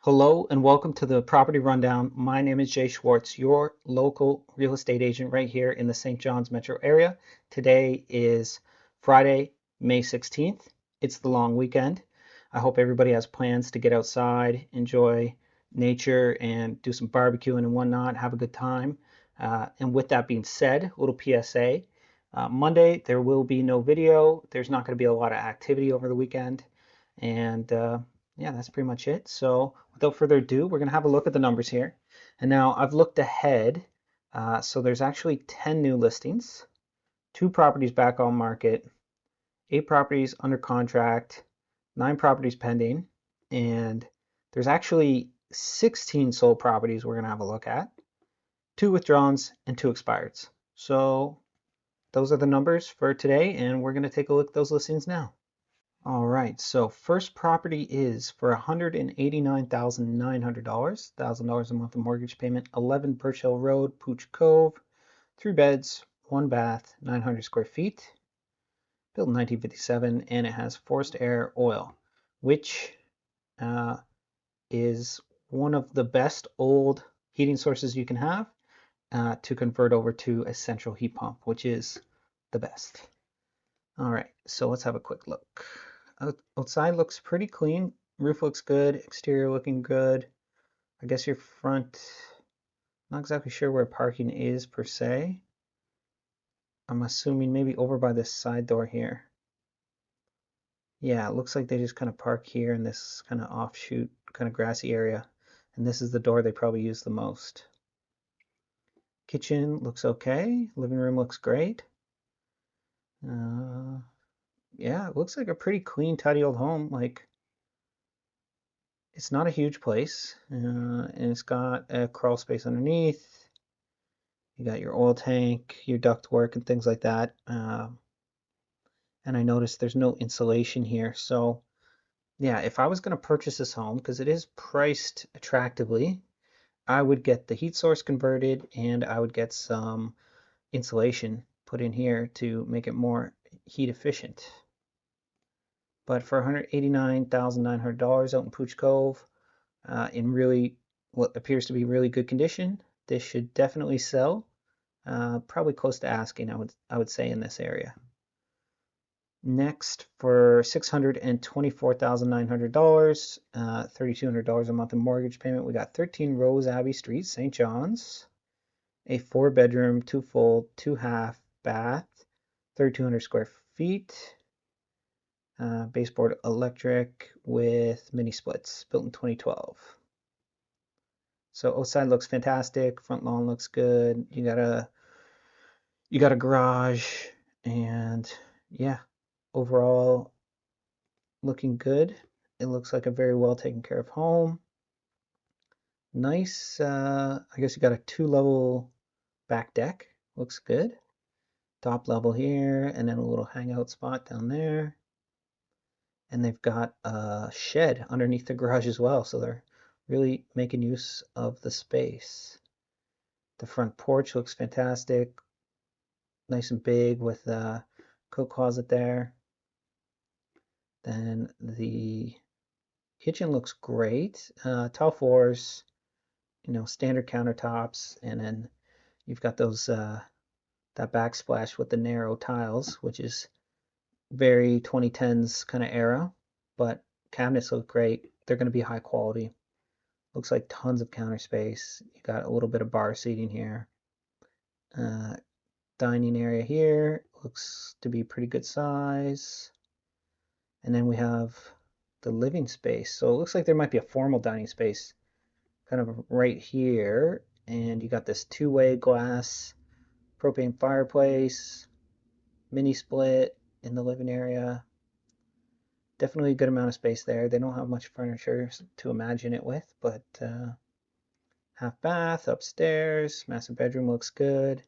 Hello and welcome to the Property Rundown. My name is Jay Schwartz, your local real estate agent right here in the St. John's metro area. Today is Friday, May 16th. It's the long weekend. I hope everybody has plans to get outside, enjoy nature, and do some barbecuing and whatnot, have a good time. And with that being said, a little PSA. Monday, there will be no video. There's not going to be a lot of activity over the weekend. And yeah, that's pretty much it. So without further ado, we're going to have a look at the numbers here. And now I've looked ahead. So there's actually 10 new listings, 2 properties back on market, 8 properties under contract, 9 properties pending, and there's actually 16 sold properties we're going to have a look at, 2 withdrawals and 2 expireds. So those are the numbers for today, and we're going to take a look at those listings now. All right, so first property is for $189,900, $1,000 a month of mortgage payment, 11 Birch Hill Road, Pooch Cove, 3 beds, 1 bath, 900 square feet, built in 1957, and it has forced air oil, which uh, is one of the best old heating sources you can have to convert over to a central heat pump, which is the best. All right, so let's have a quick look. Outside looks pretty clean. Roof looks good. Exterior looking good. I guess your front, not exactly sure where parking is per se. I'm assuming maybe over by this side door here. Yeah, it looks like they just kind of park here in this kind of offshoot, kind of grassy area. And this is the door they probably use the most. Kitchen looks okay. Living room looks great. Uh, yeah, it looks like a pretty clean, tidy old home. Like, it's not a huge place, and it's got a crawl space underneath. You got your oil tank, your duct work, and things like that. And I noticed there's no insulation here. So, yeah, if I was going to purchase this home, because it is priced attractively, I would get the heat source converted and I would get some insulation put in here to make it more heat efficient. But for $189,900 out in Pooch Cove, in really what appears to be really good condition, this should definitely sell. Probably close to asking, I would say in this area. Next, for $624,900, $3,200 a month in mortgage payment, we got 13 Rose Abbey Street, St. John's, a 4-bedroom, 2 full, 2 half bath, 3,200 square feet, baseboard electric with mini splits, built in 2012. So outside looks fantastic, front lawn looks good. You got a garage, and yeah, overall looking good. It looks like a very well taken care of home. Nice, I guess you got a 2-level back deck. Looks good. Top level here, and then a little hangout spot down there. And they've got a shed underneath the garage as well, so they're really making use of the space. The front porch looks fantastic, nice and big with a coat closet there. Then the kitchen looks great. Tile floors, standard countertops, and then you've got those that backsplash with the narrow tiles, which is very 2010s kind of era. But cabinets look great. They're going to be high quality. Looks like tons of counter space. You got a little bit of bar seating here. Uh, Dining area here looks to be pretty good size. And then we have the living space. So it looks like there might be a formal dining space kind of right here. And you got this 2-way glass propane fireplace, mini split in the living area. Definitely a good amount of space there. They don't have much furniture to imagine it with, but half bath upstairs, master bedroom looks good.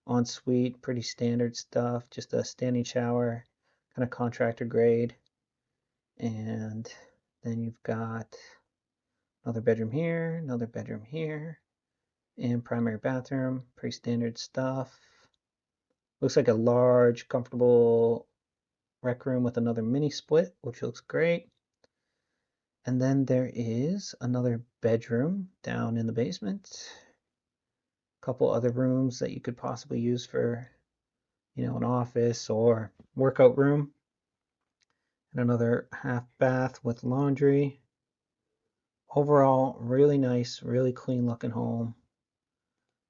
Ensuite, pretty standard stuff, just a standing shower, kind of contractor grade. And then you've got another bedroom here, and primary bathroom, pretty standard stuff. Looks like a large, comfortable rec room with another mini split, which looks great. And then there is another bedroom down in the basement. A couple other rooms that you could possibly use for, an office or workout room. And another half bath with laundry. Overall, really nice, really clean looking home.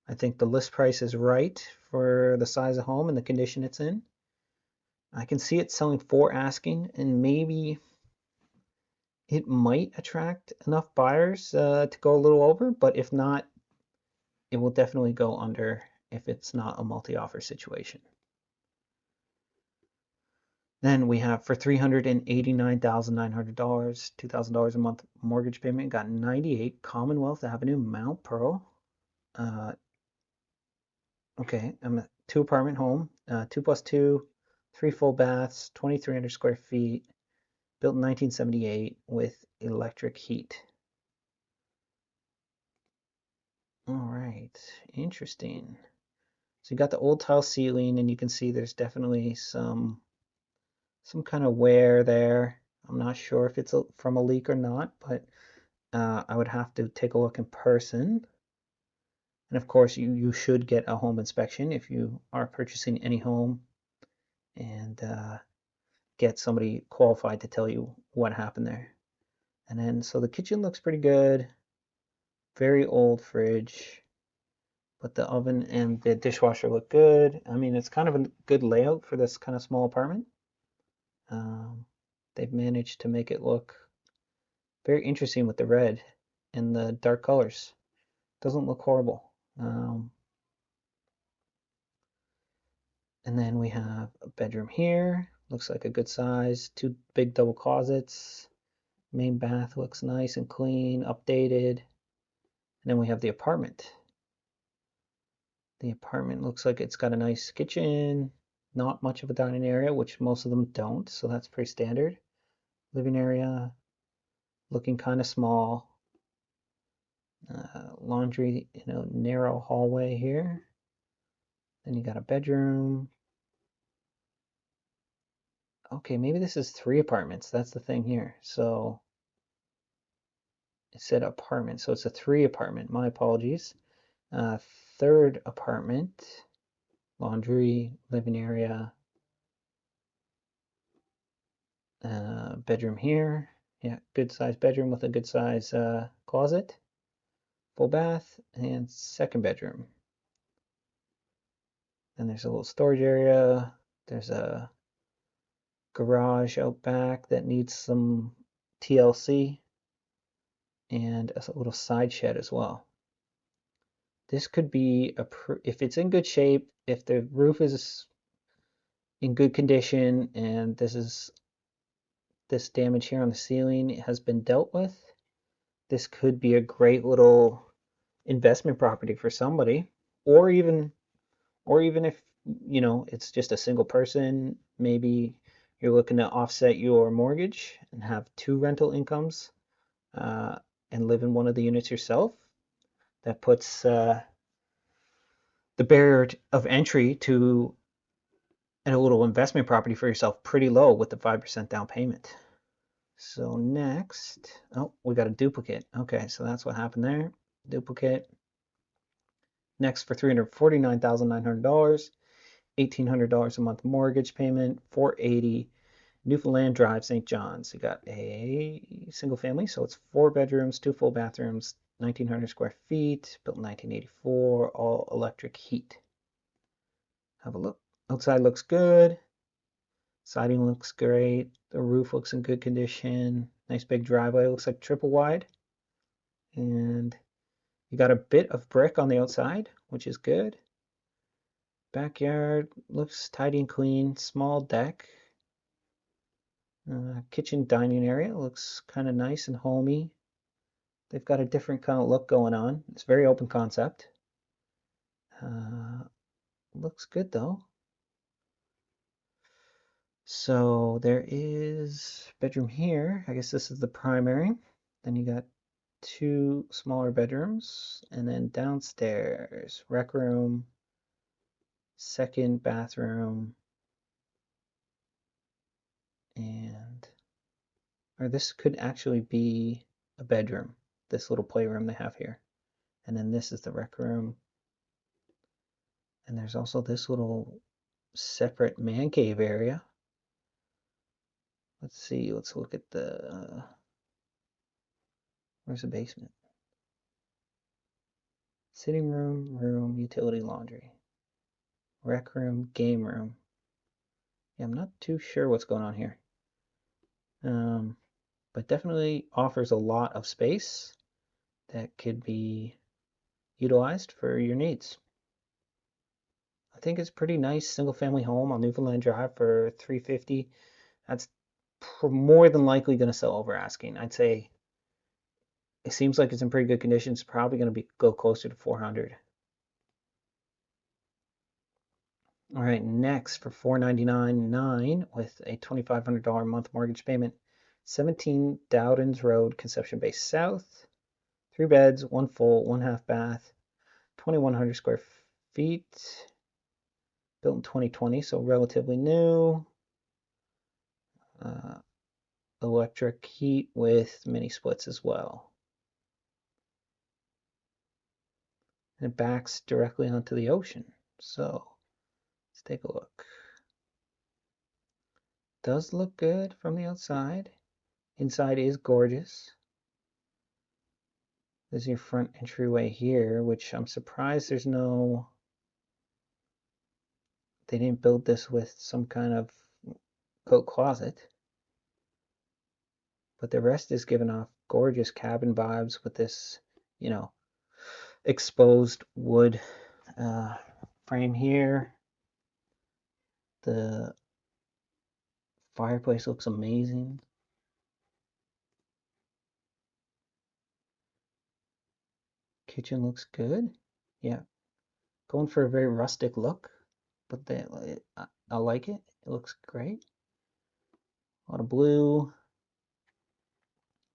I think the list price is right for the size of home and the condition it's in. I can see it selling for asking, and maybe it might attract enough buyers to go a little over, but if not, it will definitely go under if it's not a multi-offer situation. Then we have for $389,900, $2,000 a month mortgage payment, got 98 Commonwealth Avenue, Mount Pearl. Okay, I'm a 2 apartment home, 2+2, 3 full baths, 2,300 square feet, built in 1978 with electric heat. All right, interesting. So you got the old tile ceiling, and you can see there's definitely some kind of wear there. I'm not sure if it's from a leak or not, but I would have to take a look in person. And of course, you should get a home inspection if you are purchasing any home, and get somebody qualified to tell you what happened there. And then, so the kitchen looks pretty good. Very old fridge, but the oven and the dishwasher look good. I mean, it's kind of a good layout for this kind of small apartment. They've managed to make it look very interesting with the red and the dark colors. Doesn't look horrible. And then we have a bedroom here. Looks like a good size. 2 big double closets. Main bath looks nice and clean, updated. And then we have the apartment. The apartment looks like it's got a nice kitchen, not much of a dining area, which most of them don't, so that's pretty standard. Living area looking kind of small. Laundry, narrow hallway here. Then you got a bedroom. Okay, maybe this is 3 apartments. That's the thing here. So it said apartment, so it's a 3 apartment. My apologies. Third apartment, laundry, living area, bedroom here. Yeah, good size bedroom with a good size closet, full bath, and second bedroom. Then there's a little storage area. There's a garage out back that needs some TLC, and a little side shed as well. This could be if it's in good shape, if the roof is in good condition, and this damage here on the ceiling has been dealt with, this could be a great little investment property for somebody, or even if it's just a single person, maybe you're looking to offset your mortgage and have 2 rental incomes, and live in one of the units yourself. That puts the barrier of entry to a little investment property for yourself pretty low with the 5% down payment. So next, oh, we got a duplicate. Okay, so that's what happened there. Duplicate. Next for $349,900, $1,800 a month mortgage payment, 480 Newfoundland Drive, St. John's. You got a single family, so it's 4 bedrooms, 2 full bathrooms, 1,900 square feet, built in 1984, all electric heat. Have a look. Outside looks good. Siding looks great. The roof looks in good condition. Nice big driveway. Looks like triple wide. And you got a bit of brick on the outside, which is good. Backyard looks tidy and clean. Small deck. Kitchen dining area looks kind of nice and homey. They've got a different kind of look going on. It's very open concept. Looks good though. So there is bedroom here. I guess this is the primary. Then you got 2 smaller bedrooms, and then downstairs, rec room, second bathroom, and or this could actually be a bedroom, this little playroom they have here. And then this is the rec room. And there's also this little separate man cave area. Let's see, let's look at the, where's the basement? Sitting room, utility laundry. Rec room, game room. Yeah, I'm not too sure what's going on here. But definitely offers a lot of space that could be utilized for your needs. I think it's a pretty nice single family home on Newfoundland Drive for $350. That's more than likely going to sell over asking. I'd say it seems like it's in pretty good condition. It's probably going to go closer to 400. All right, next for $499.9 with a $2,500 a month mortgage payment, 17 Dowdens Road, Conception Bay South. 3 beds, 1 full, 1 half bath, 2,100 square feet. Built in 2020, so relatively new. Electric heat with mini splits as well. And it backs directly onto the ocean. So let's take a look. Does look good from the outside. Inside is gorgeous. There's your front entryway here, which I'm surprised there's no, they didn't build this with some kind of coat closet. But the rest is giving off gorgeous cabin vibes with this, you know, exposed wood frame here. The fireplace looks amazing. Kitchen looks good. Yeah, going for a very rustic look, but I like it. It looks great. A lot of blue.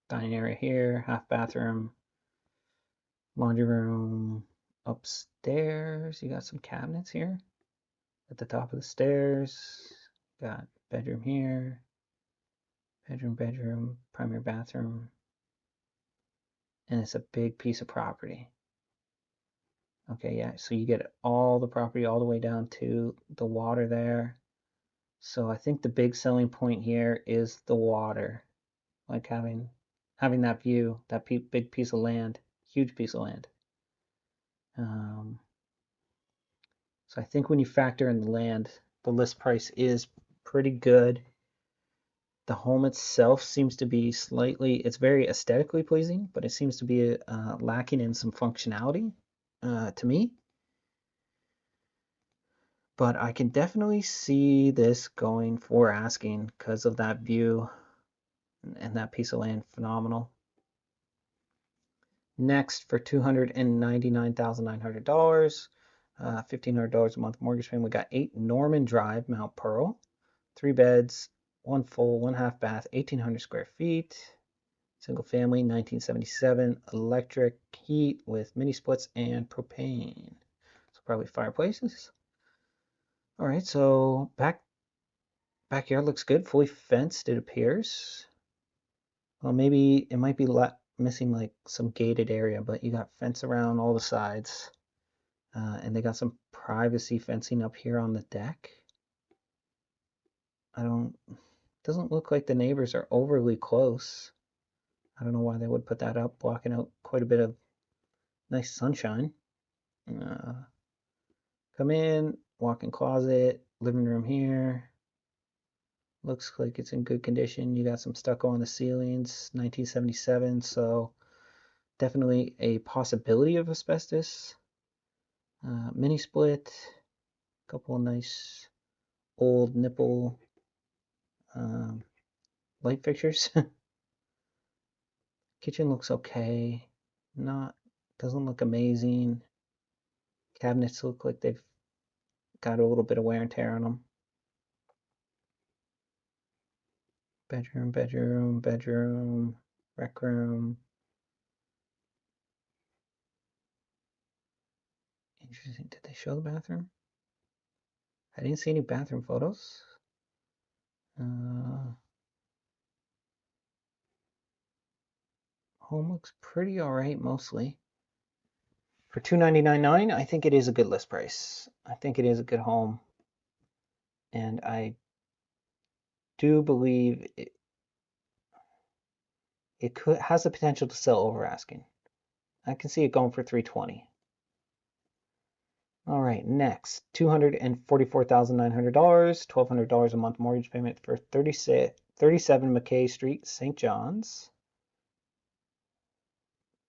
Dining area here, half bathroom, laundry room upstairs. You got some cabinets here at the top of the stairs. Got bedroom here, bedroom, primary bathroom, and it's a big piece of property. Okay, yeah, so you get all the property all the way down to the water there. So I think the big selling point here is the water, like having that view, that big piece of land, huge piece of land. So I think when you factor in the land, the list price is pretty good. The home itself seems to be it's very aesthetically pleasing, but it seems to be lacking in some functionality to me. But I can definitely see this going for asking because of that view and that piece of land. Phenomenal. Next, for $299,900, $1,500 a month mortgage payment, we got 8 Norman Drive, Mount Pearl. 3 beds, 1 full, 1 half bath, 1,800 square feet. Single family, 1977, electric heat with mini splits and propane. So probably fireplaces. All right, so backyard looks good, fully fenced it appears. Well, maybe it might be missing like some gated area, but you got fence around all the sides. And they got some privacy fencing up here on the deck. Doesn't look like the neighbors are overly close. I don't know why they would put that up, blocking out quite a bit of nice sunshine. Come in, walk-in closet, living room here. Looks like it's in good condition. You got some stucco on the ceilings, 1977, so definitely a possibility of asbestos. Mini split, couple of nice old nipple light fixtures. Kitchen looks okay. Doesn't look amazing. Cabinets look like they've got a little bit of wear and tear on them. Bedroom, rec room. Interesting. Did they show the bathroom? I didn't see any bathroom photos. Home looks pretty all right mostly. For $299.9, I think it is a good list price. I think it is a good home. And I do believe it has the potential to sell over asking. I can see it going for $320. All right, next, $244,900, $1,200 a month mortgage payment for 37 McKay Street, St. John's.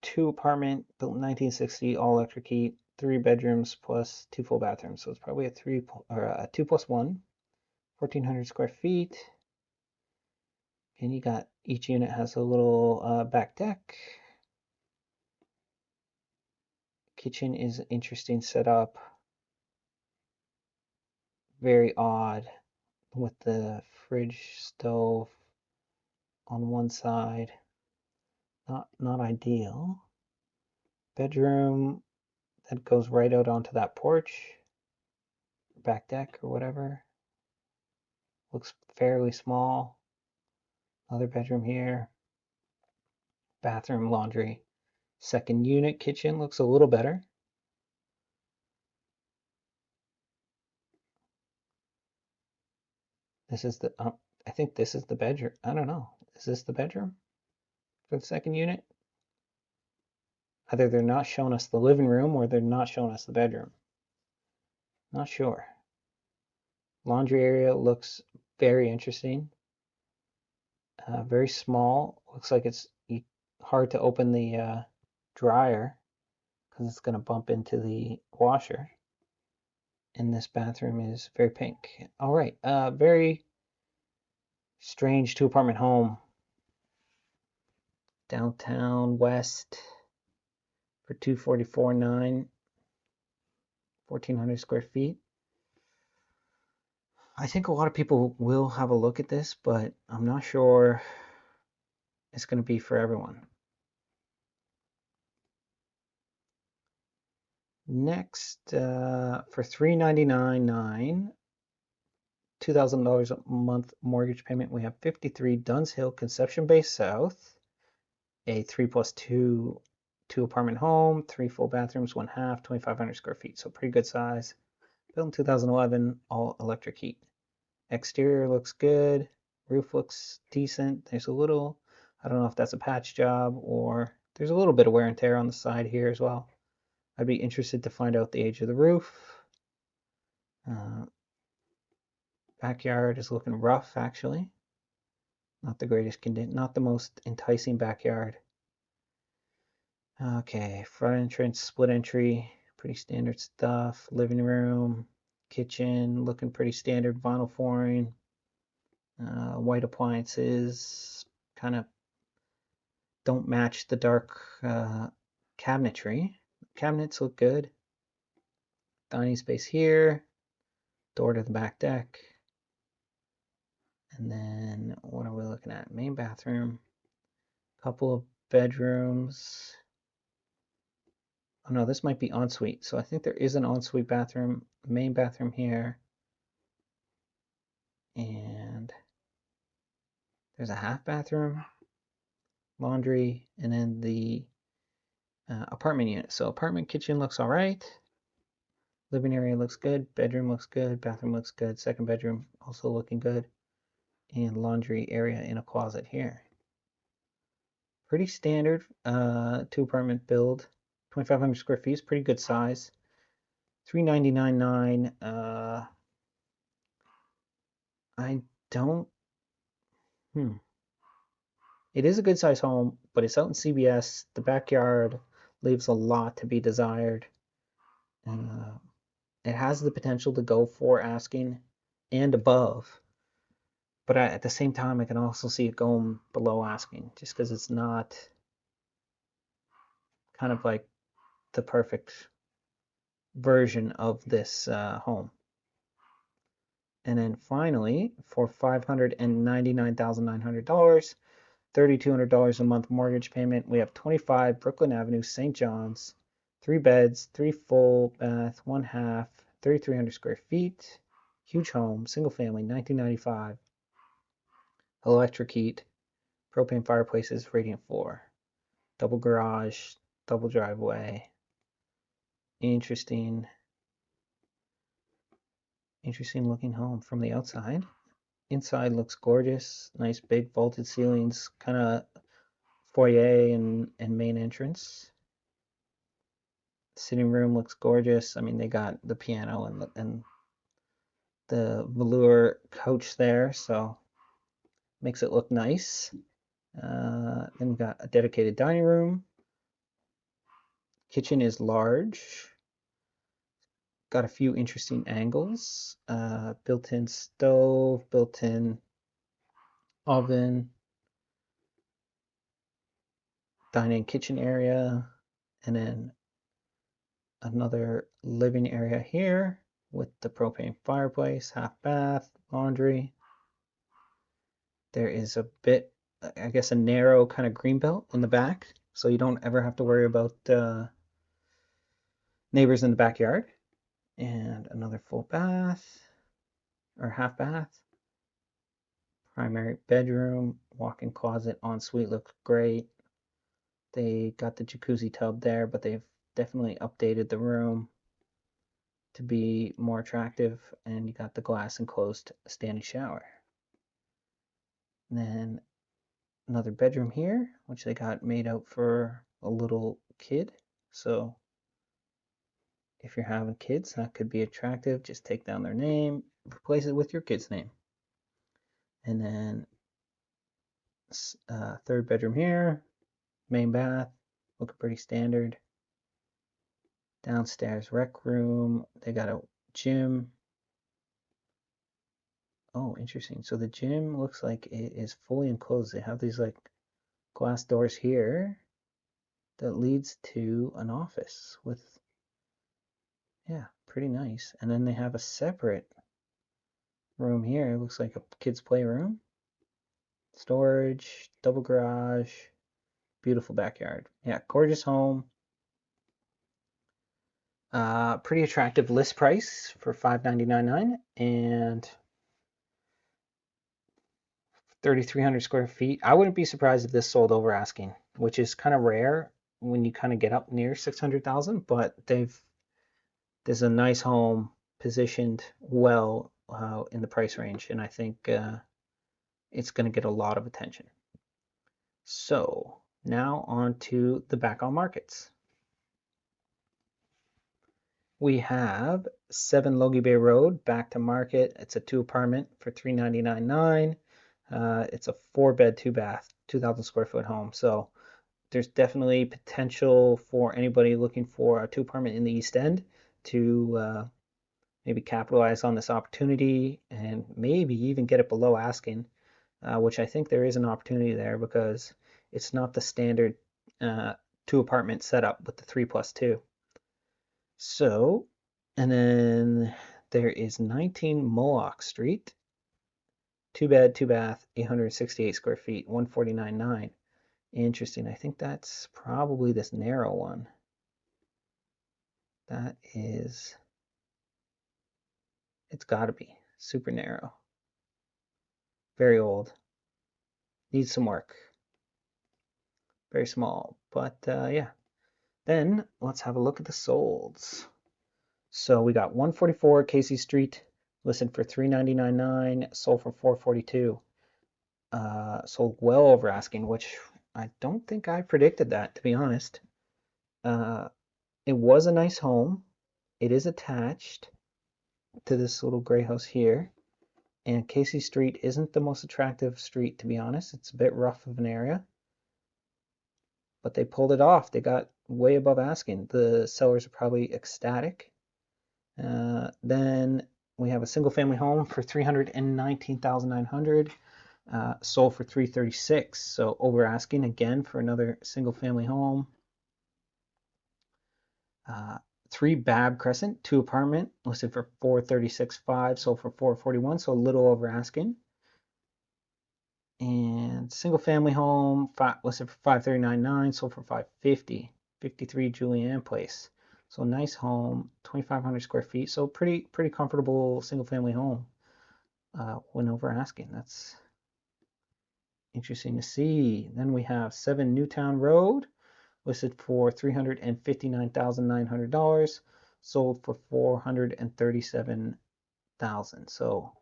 2-apartment, built in 1960, all electric heat, 3 bedrooms plus 2 full bathrooms. So it's probably a 2+1, 1,400 square feet. And you got each unit has a little back deck. Kitchen is an interesting setup. Very odd with the fridge stove on one side. Not ideal. Bedroom that goes right out onto that porch, back deck or whatever. Looks fairly small. Another bedroom here. Bathroom, laundry. Second unit kitchen looks a little better. This is the, I think this is the bedroom. I don't know. Is this the bedroom for the second unit? Either they're not showing us the living room or they're not showing us the bedroom. Not sure. Laundry area looks very interesting. Very small. Looks like it's hard to open the dryer because it's going to bump into the washer. And this bathroom is very pink. All right. Very strange 2-apartment home. Downtown West for $244.9, 1,400 square feet. I think a lot of people will have a look at this, but I'm not sure it's going to be for everyone. Next, for $399.9, $2,000 a month mortgage payment, we have 53 Duns Hill, Conception Bay South, a 3+2 2-apartment home, 3 full bathrooms, 1/2, 2,500 square feet, so pretty good size. Built in 2011, all electric heat. Exterior looks good. Roof looks decent. There's a little, I don't know if that's a patch job or there's a little bit of wear and tear on the side here as well. I'd be interested to find out the age of the roof. Backyard is looking rough, actually. Not the greatest condition, not the most enticing backyard. Okay, front entrance, split entry, pretty standard stuff. Living room, kitchen, looking pretty standard, vinyl flooring. White appliances, kind of don't match the dark cabinetry. Cabinets look good. Dining space here, door to the back deck. And then what are we looking at? Main bathroom, couple of bedrooms. Oh no, this might be ensuite. So I think there is an ensuite bathroom, main bathroom here. And there's a half bathroom, laundry, and then the apartment unit. So apartment kitchen looks all right. Living area looks good. Bedroom looks good. Bathroom looks good. Second bedroom also looking good. And laundry area in a closet here. Pretty standard 2-apartment build. 2,500 square feet is pretty good size. $399.9. I don't. It is a good size home, but it's out in CBS. The backyard leaves a lot to be desired. It has the potential to go for asking and above. But at the same time, I can also see it going below asking just because it's not kind of like the perfect version of this home. And then finally, for $599,900, $3,200 a month mortgage payment, we have 25 Brooklyn Avenue, St. John's, 3 beds, 3 full bath, 1/2, 3,300 square feet, huge home, single family, 1995, electric heat, propane fireplaces, radiant floor. double garage, double driveway. Interesting looking home from the outside. Inside looks gorgeous. Nice big vaulted ceilings, kind of foyer and main entrance. Sitting room looks gorgeous. I mean, they got the piano and the velour couch there, so makes it look nice. Then we got a dedicated dining room. Kitchen is large. Got a few interesting angles. Built-in stove, built-in oven, dining kitchen area, and then another living area here with the propane fireplace, half bath, laundry. There is a bit, I guess, a narrow kind of green belt in the back, so you don't ever have to worry about neighbors in the backyard. And another full bath or half bath. Primary bedroom, walk-in closet, ensuite looks great. They got the jacuzzi tub there, but they've definitely updated the room to be more attractive, and you got the glass enclosed standing shower. And then another bedroom here, which they got made out for a little kid. So if you're having kids, that could be attractive. Just take down their name, replace it with your kid's name. And then third bedroom here, main bath, looking pretty standard. Downstairs rec room, they got a gym. Oh, interesting. So the gym looks like it is fully enclosed. They have these like glass doors here that leads to an office with, yeah, pretty nice. And then they have a separate room here. It looks like a kid's playroom. Storage, double garage, beautiful backyard. Yeah, gorgeous home. Pretty attractive list price for $599 and 3,300 square feet. I wouldn't be surprised if this sold over asking, which is kind of rare when you kind of get up near 600,000. But there's a nice home positioned well in the price range, and I think it's going to get a lot of attention. So now on to the back on markets. We have 7 Logie Bay Road back to market. It's a 2 apartment for $399,900. It's a 4-bed, 2-bath, 2,000 square foot home. So there's definitely potential for anybody looking for a 2 apartment in the East End to maybe capitalize on this opportunity and maybe even get it below asking, which I think there is an opportunity there because it's not the standard 2 apartment setup with the 3+2. So, and then there is 19 Mohawk Street, 2-bed, 2-bath, 868 square feet, 149.9. Interesting. I think that's probably this narrow one. That is, it's got to be super narrow. Very old. Needs some work. Very small, but yeah. Then let's have a look at the solds. So we got 144 Casey Street, listed for $399,900, sold for $442. Sold well over asking, which I don't think I predicted that, to be honest. It was a nice home. It is attached to this little gray house here. And Casey Street isn't the most attractive street, to be honest. It's a bit rough of an area. But they pulled it off. They got way above asking. The sellers are probably ecstatic. Then we have a single family home for $319,900, sold for $336,000. So over asking again for another single family home. 3 Bab Crescent, 2 apartment, listed for $436,500, sold for $441,000, so a little over asking. And single family home, listed for $539,900, sold for $550,000, 53 Julianne Place. So nice home, 2,500 square feet. So pretty comfortable single family home. When over asking, that's interesting to see. Then we have 7 Newtown Road, listed for $359,900, sold for $437,000. So,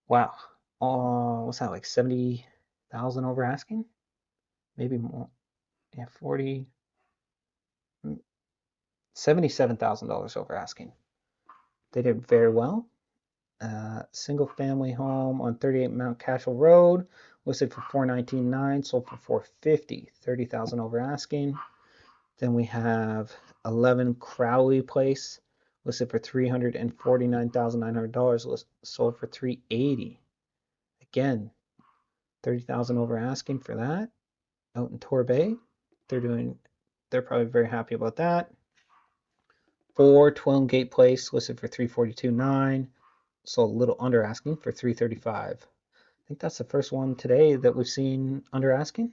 wow. What's that, like 70,000 over asking? Maybe more. Yeah, $77,000 over asking. They did very well. Single family home on 38 Mount Cashel Road, listed for $419,900, sold for $450,000, $30,000 over asking. Then we have 11 Crowley Place, listed for $349,900, sold for $380,000. Again, $30,000 over asking for that. Out in Torbay, they're probably very happy about that. 4 Twillingate Place, listed for $342,900, sold a little under asking for $335,000. I think that's the first one today that we've seen under asking.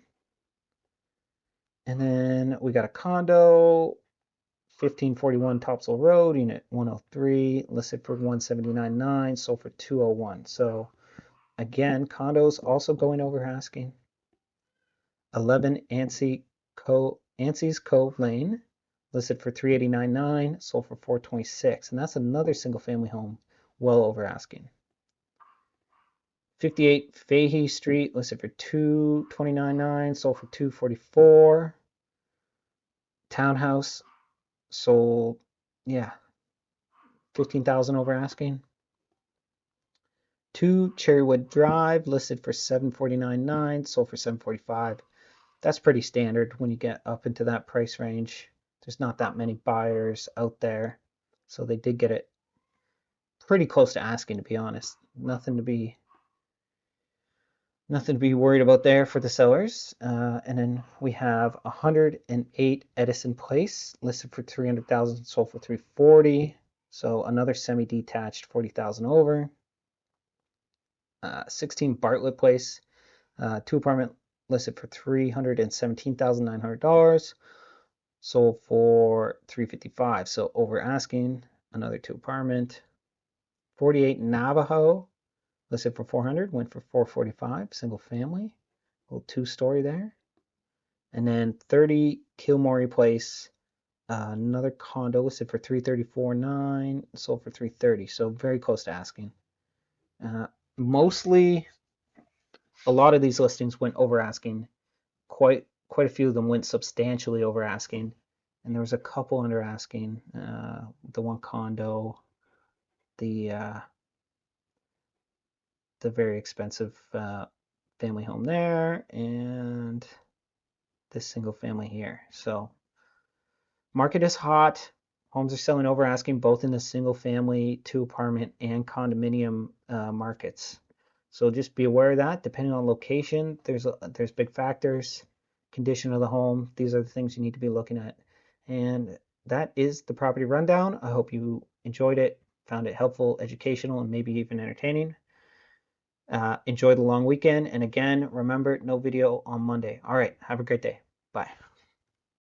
And then we got a condo, 1541 Topsail Road, unit 103, listed for $179,900, sold for $201,000. So again, condos also going over asking. 11 Ansie's Cove Lane, listed for $389,900, sold for $426,000. And that's another single family home well over asking. 58 Fahey Street, listed for $229,900, sold for $244,000. Townhouse sold, yeah, $15,000 over asking. 2 Cherrywood Drive, listed for $749,900, sold for $745,000. That's pretty standard when you get up into that price range. There's not that many buyers out there, so they did get it pretty close to asking, to be honest. Nothing to be worried about there for the sellers. And then we have 108 Edison Place, listed for $300,000, sold for $340,000. So another semi-detached, $40,000 over. 16 Bartlett Place, 2-apartment, listed for $317,900, sold for $355,000. So over asking. Another 2-apartment. 48 Navajo, listed for $400,000, went for $445,000, single family, little 2-story there. And then 30 Kilmore Place, another condo, listed for $334,900, sold for $330,000. So very close to asking. Mostly, a lot of these listings went over asking. Quite a few of them went substantially over asking, and there was a couple under asking. The one condo, the very expensive family home there, and this single family here. So market is hot. Homes are selling over asking, both in the single family, 2-apartment, and condominium markets. So just be aware of that. Depending on location, there's big factors. Condition of the home, these are the things you need to be looking at. And that is the property rundown. I hope you enjoyed it, found it helpful, educational, and maybe even entertaining. Enjoy the long weekend. And again, remember, no video on Monday. All right, have a great day. Bye.